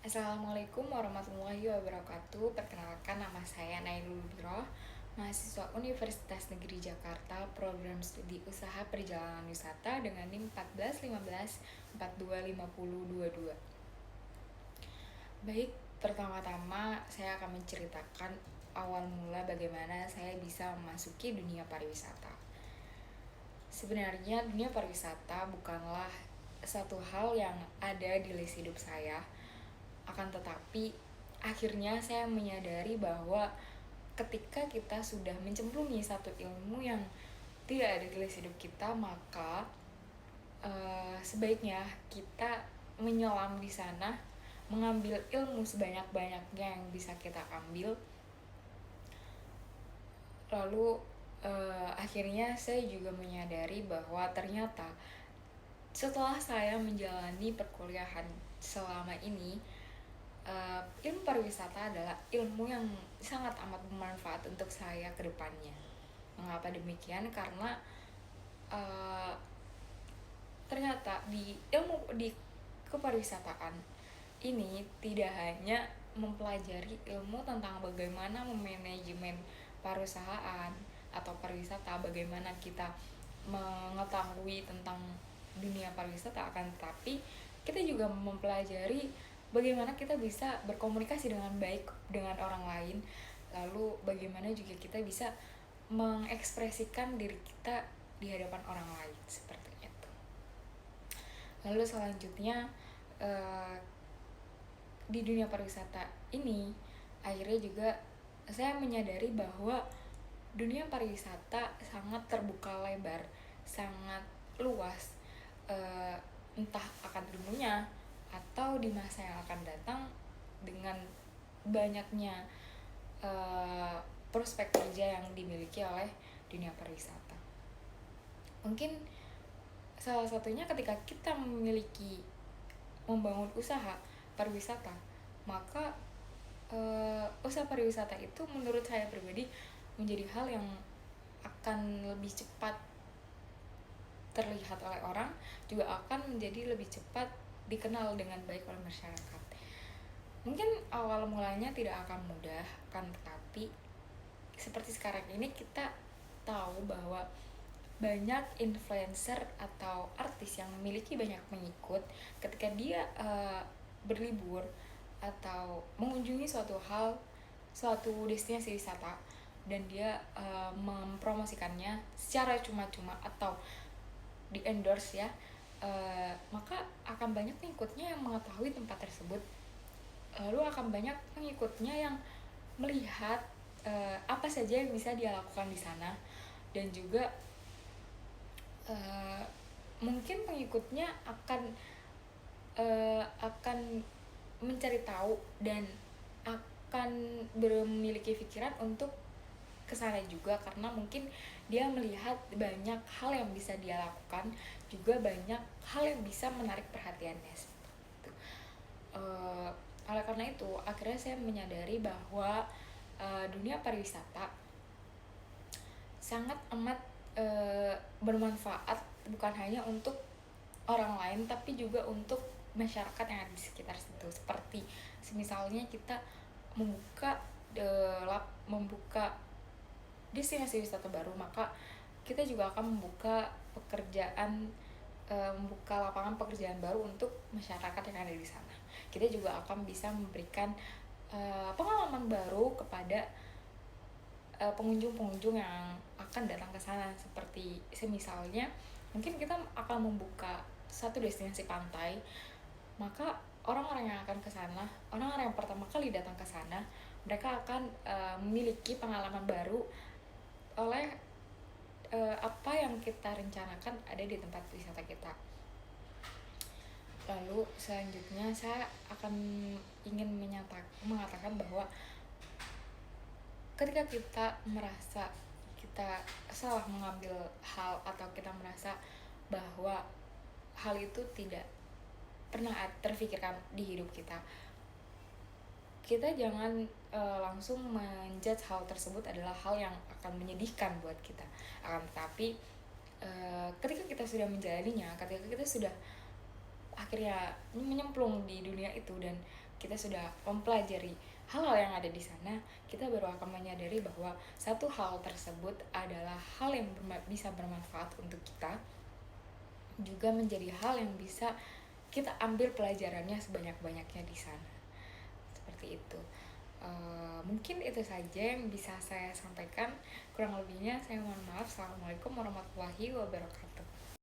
Assalamualaikum warahmatullahi wabarakatuh. Perkenalkan, nama saya Nailul Biroh, mahasiswa Universitas Negeri Jakarta, program studi usaha perjalanan wisata dengan NIM 1415 425022. Baik, pertama-tama saya akan menceritakan awal mula bagaimana saya bisa memasuki dunia pariwisata. Sebenarnya dunia pariwisata bukanlah satu hal yang ada di list hidup saya. Akan tetapi, akhirnya saya menyadari bahwa ketika kita sudah mencemplungi satu ilmu yang tidak ada di list hidup kita, maka sebaiknya kita menyelam di sana, mengambil ilmu sebanyak-banyaknya yang bisa kita ambil. Lalu akhirnya saya juga menyadari bahwa ternyata setelah saya menjalani perkuliahan selama ini, ilmu pariwisata adalah ilmu yang sangat amat bermanfaat untuk saya ke depannya. Mengapa demikian? Karena ternyata di kepariwisataan ini tidak hanya mempelajari ilmu tentang bagaimana memanajemen perusahaan atau pariwisata, bagaimana kita mengetahui tentang dunia pariwisata, akan tetapi kita juga mempelajari bagaimana kita bisa berkomunikasi dengan baik dengan orang lain, lalu bagaimana juga kita bisa mengekspresikan diri kita di hadapan orang lain, seperti itu. Lalu selanjutnya di dunia pariwisata ini akhirnya juga saya menyadari bahwa dunia pariwisata sangat terbuka lebar, sangat luas, entah akan ilmunya atau di masa yang akan datang dengan banyaknya prospek kerja yang dimiliki oleh dunia pariwisata. Mungkin salah satunya ketika kita membangun usaha pariwisata, maka usaha pariwisata itu menurut saya pribadi menjadi hal yang akan lebih cepat terlihat oleh orang, juga akan menjadi lebih cepat dikenal dengan baik oleh masyarakat. Mungkin awal mulanya tidak akan mudah, kan, tetapi seperti sekarang ini kita tahu bahwa banyak influencer atau artis yang memiliki banyak pengikut ketika dia berlibur atau mengunjungi suatu destinasi wisata, dan dia mempromosikannya secara cuma-cuma atau di endorse, ya, maka akan banyak pengikutnya yang mengetahui tempat tersebut, lalu akan banyak pengikutnya yang melihat apa saja yang bisa dia lakukan di sana, dan juga mungkin pengikutnya akan mencari tahu dan akan memiliki pikiran untuk kesana juga, karena mungkin dia melihat banyak hal yang bisa dia lakukan, juga banyak hal yang bisa menarik perhatiannya, seperti itu. Oleh karena itu akhirnya saya menyadari bahwa dunia pariwisata sangat amat bermanfaat, bukan hanya untuk orang lain tapi juga untuk masyarakat yang ada di sekitar situ. Seperti misalnya kita membuka destinasi wisata baru, maka kita juga akan membuka lapangan pekerjaan baru untuk masyarakat yang ada di sana. Kita juga akan bisa memberikan pengalaman baru kepada pengunjung-pengunjung yang akan datang ke sana. Seperti misalnya mungkin kita akan membuka satu destinasi pantai, maka orang-orang yang akan ke sana, orang-orang yang pertama kali datang ke sana, mereka akan memiliki pengalaman baru oleh apa yang kita rencanakan ada di tempat wisata kita. Lalu selanjutnya saya akan ingin mengatakan bahwa ketika kita merasa kita salah mengambil hal, atau kita merasa bahwa hal itu tidak pernah terfikirkan di hidup kita, kita jangan langsung menjudge hal tersebut adalah hal yang akan menyedihkan buat kita. Akan tetapi ketika kita sudah menjalaninya, ketika kita sudah akhirnya menyemplung di dunia itu dan kita sudah mempelajari hal-hal yang ada di sana, kita baru akan menyadari bahwa satu hal tersebut adalah hal yang bisa bermanfaat untuk kita, juga menjadi hal yang bisa kita ambil pelajarannya sebanyak-banyaknya di sana. Seperti itu. Mungkin itu saja yang bisa saya sampaikan. Kurang lebihnya saya mohon maaf. Assalamualaikum warahmatullahi wabarakatuh.